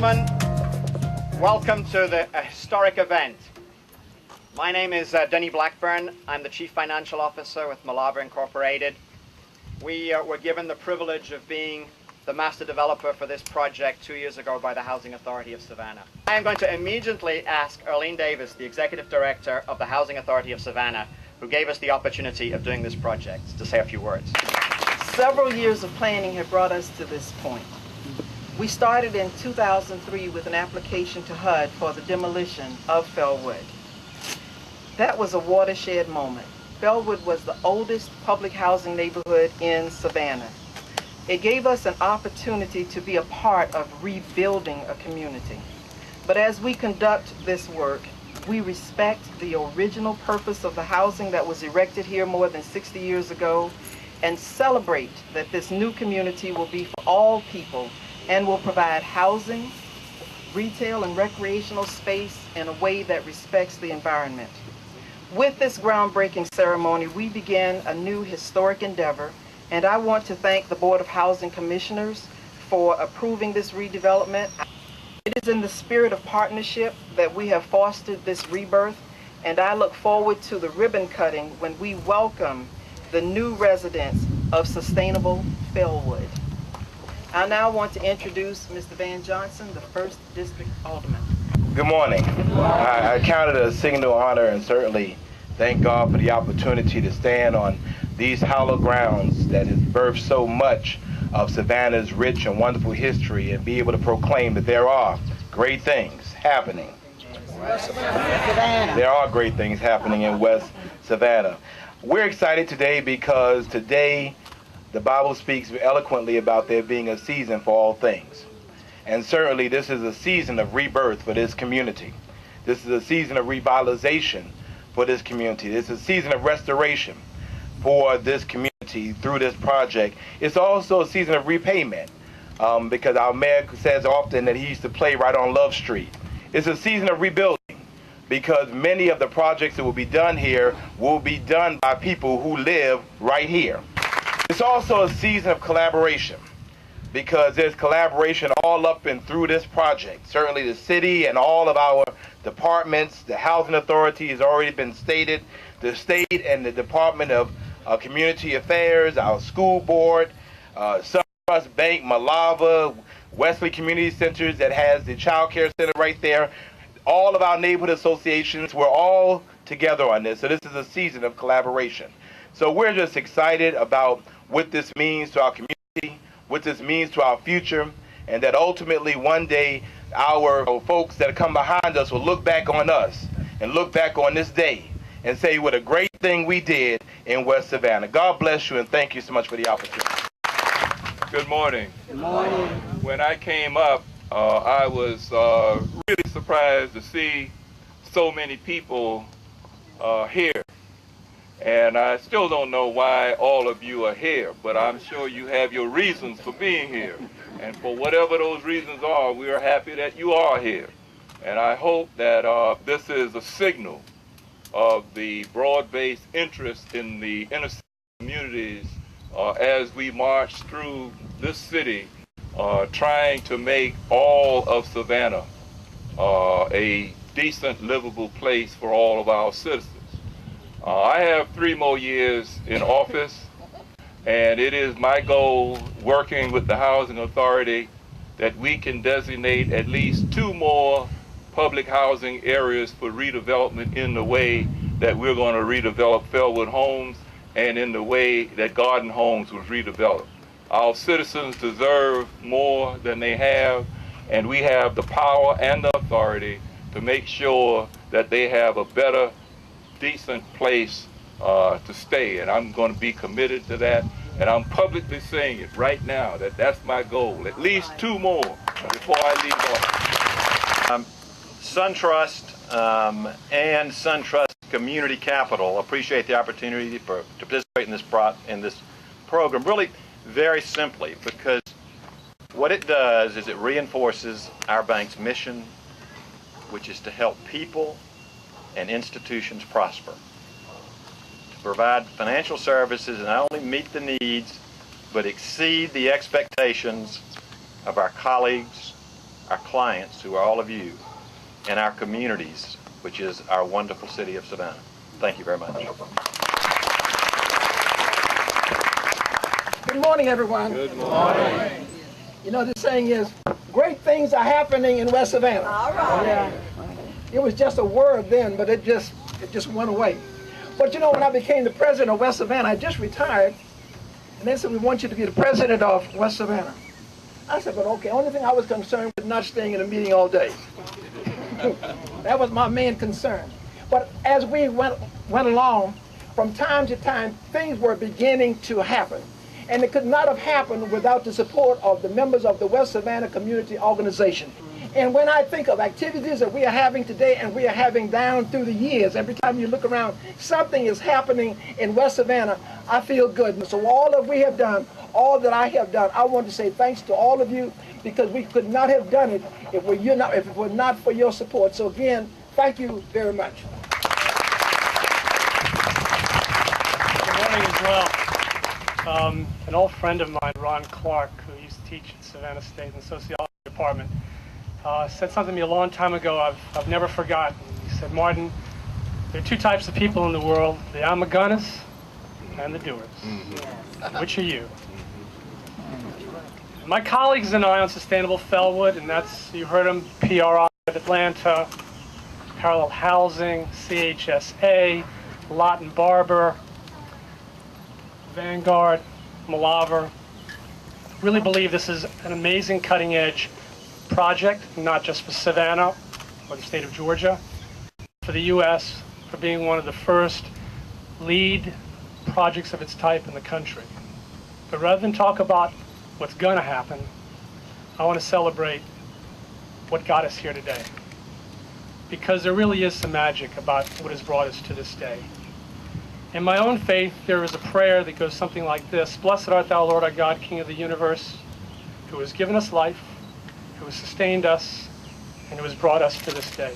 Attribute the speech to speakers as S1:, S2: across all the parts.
S1: gentlemen, welcome to the historic event. My name is Denny Blackburn. I'm the Chief Financial Officer with Melaver Incorporated. We were given the privilege of being the master developer for this project 2 years ago by the Housing Authority of Savannah. I am going to immediately ask Arlene Davis, the Executive Director of the Housing Authority of Savannah, who gave us the opportunity of doing this project, to say a few words.
S2: Several years of planning have brought us to this point. We started in 2003 with an application to HUD for the demolition of Fellwood. That was a watershed moment. Fellwood was the oldest public housing neighborhood in Savannah. It gave us an opportunity to be a part of rebuilding a community. But as we conduct this work, we respect the original purpose of the housing that was erected here more than 60 years ago and celebrate that this new community will be for all people and will provide housing, retail, and recreational space in a way that respects the environment. With this groundbreaking ceremony, we begin a new historic endeavor, and I want to thank the Board of Housing Commissioners for approving this redevelopment. It is in the spirit of partnership that we have fostered this rebirth, and I look forward to the ribbon cutting when we welcome the new residents of Sustainable Fellwood. I now want to introduce Mr. Van Johnson, the 1st District Alderman.
S3: Good morning. I count it a signal honor and certainly thank God for the opportunity to stand on these hallowed grounds that has birthed so much of Savannah's rich and wonderful history and be able to proclaim that there are great things happening. There are great things happening in West Savannah. We're excited today because today the Bible speaks eloquently about there being a season for all things. And certainly this is a season of rebirth for this community. This is a season of revitalization for this community. This is a season of restoration for this community through this project. It's also a season of repayment because our mayor says often that he used to play right on Love Street. It's a season of rebuilding because many of the projects that will be done here will be done by people who live right here. It's also a season of collaboration because there's collaboration all up and through this project. Certainly the city and all of our departments, the Housing Authority has already been stated, the state and the Department of Community Affairs, our school board, SunTrust Bank, Melaver, Wesley Community Centers that has the child care center right there. All of our neighborhood associations, we're all together on this. So this is a season of collaboration. So we're just excited about what this means to our community, what this means to our future, and that ultimately one day our folks that come behind us will look back on us and look back on this day and say what a great thing we did in West Savannah. God bless you and thank you so much for the opportunity.
S4: Good morning.
S2: Good morning.
S4: When I came up, I was really surprised to see so many people here. And I still don't know why all of you are here, but I'm sure you have your reasons for being here. And for whatever those reasons are, we are happy that you are here. And I hope that this is a signal of the broad-based interest in the inner city communities as we march through this city, trying to make all of Savannah a decent, livable place for all of our citizens. I have 3 more years in office, and it is my goal, working with the Housing Authority, that we can designate at least 2 more public housing areas for redevelopment in the way that we're going to redevelop Fellwood Homes and in the way that Garden Homes was redeveloped. Our citizens deserve more than they have, and we have the power and the authority to make sure that they have a better, decent place to stay, and I'm going to be committed to that, and I'm publicly saying it right now that that's my goal, at least 2 more before I leave office.
S5: SunTrust and SunTrust Community Capital appreciate the opportunity to participate in this program, really very simply because what it does is it reinforces our bank's mission, which is to help people and institutions prosper, to provide financial services that not only meet the needs but exceed the expectations of our colleagues, our clients, who are all of you, and our communities, which is our wonderful city of Savannah. Thank you very much.
S6: Good morning, everyone. Good morning. You know, the saying is, great things are happening in West Savannah. All right. Yeah. It was just a word then, but it just went away. But you know, when I became the president of West Savannah, I just retired, and they said, we want you to be the president of West Savannah. I said, but okay, only thing I was concerned with not staying in a meeting all day. That was my main concern. But as we went along, from time to time, things were beginning to happen. And it could not have happened without the support of the members of the West Savannah Community Organization. And when I think of activities that we are having today and we are having down through the years, every time you look around, something is happening in West Savannah, I feel good. So all that we have done, all that I have done, I want to say thanks to all of you, because we could not have done it if it were not for your support. So again, thank you very much.
S7: Good morning as well. An old friend of mine, Ron Clark, who used to teach at Savannah State in the sociology department, said something to me a long time ago I've never forgotten. He said, Martin, there are two types of people in the world, the amagunas and the doers. Which are you? My colleagues and I on Sustainable Fellwood, and that's, you heard them, PRI of Atlanta, Parallel Housing, CHSA, Lott and Barber, Vanguard, Melaver, really believe this is an amazing cutting-edge project, not just for Savannah or the state of Georgia, for the U.S., for being one of the first LEED projects of its type in the country. But rather than talk about what's going to happen, I want to celebrate what got us here today. Because there really is some magic about what has brought us to this day. In my own faith, there is a prayer that goes something like this: Blessed art thou, Lord our God, King of the universe, who has given us life, who has sustained us, and who has brought us to this day.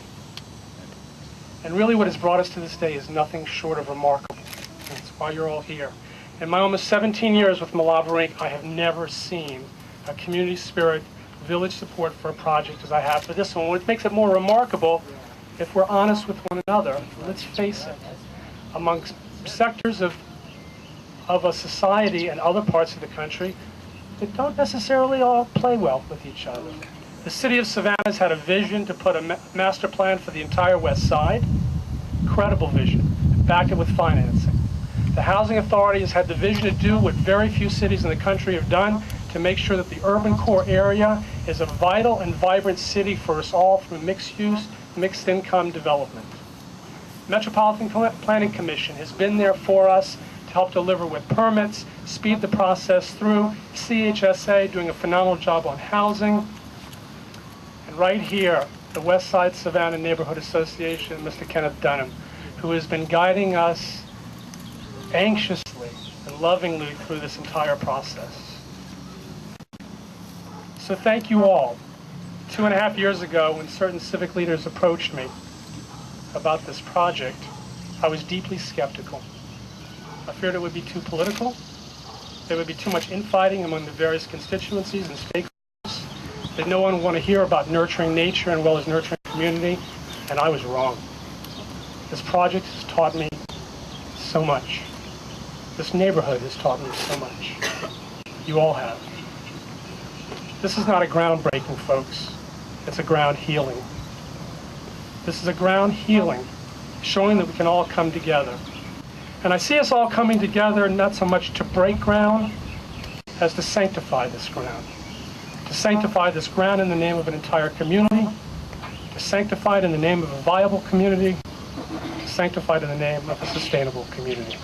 S7: And really what has brought us to this day is nothing short of remarkable. That's why you're all here. In my almost 17 years with Melaver Inc., I have never seen a community spirit, village support for a project as I have for this one. What makes it more remarkable, if we're honest with one another, let's face it, amongst sectors of a society and other parts of the country that don't necessarily all play well with each other. The city of Savannah has had a vision to put a master plan for the entire West Side, credible vision, back it with financing. The Housing Authority has had the vision to do what very few cities in the country have done, to make sure that the urban core area is a vital and vibrant city for us all through mixed use, mixed income development. Metropolitan Planning Commission has been there for us to help deliver with permits, speed the process through. CHSA doing a phenomenal job on housing. And right here, the Westside Savannah Neighborhood Association, Mr. Kenneth Dunham, who has been guiding us anxiously and lovingly through this entire process. So thank you all. 2.5 years ago, when certain civic leaders approached me about this project, I was deeply skeptical. I feared it would be too political. There would be too much infighting among the various constituencies and stakeholders, that no one would want to hear about nurturing nature and well as nurturing community, and I was wrong. This project has taught me so much. This neighborhood has taught me so much. You all have. This is not a groundbreaking, folks. It's a ground healing. This is a ground healing, showing that we can all come together. And I see us all coming together not so much to break ground as to sanctify this ground. To sanctify this ground in the name of an entire community, to sanctify it in the name of a viable community, to sanctify it in the name of a sustainable community.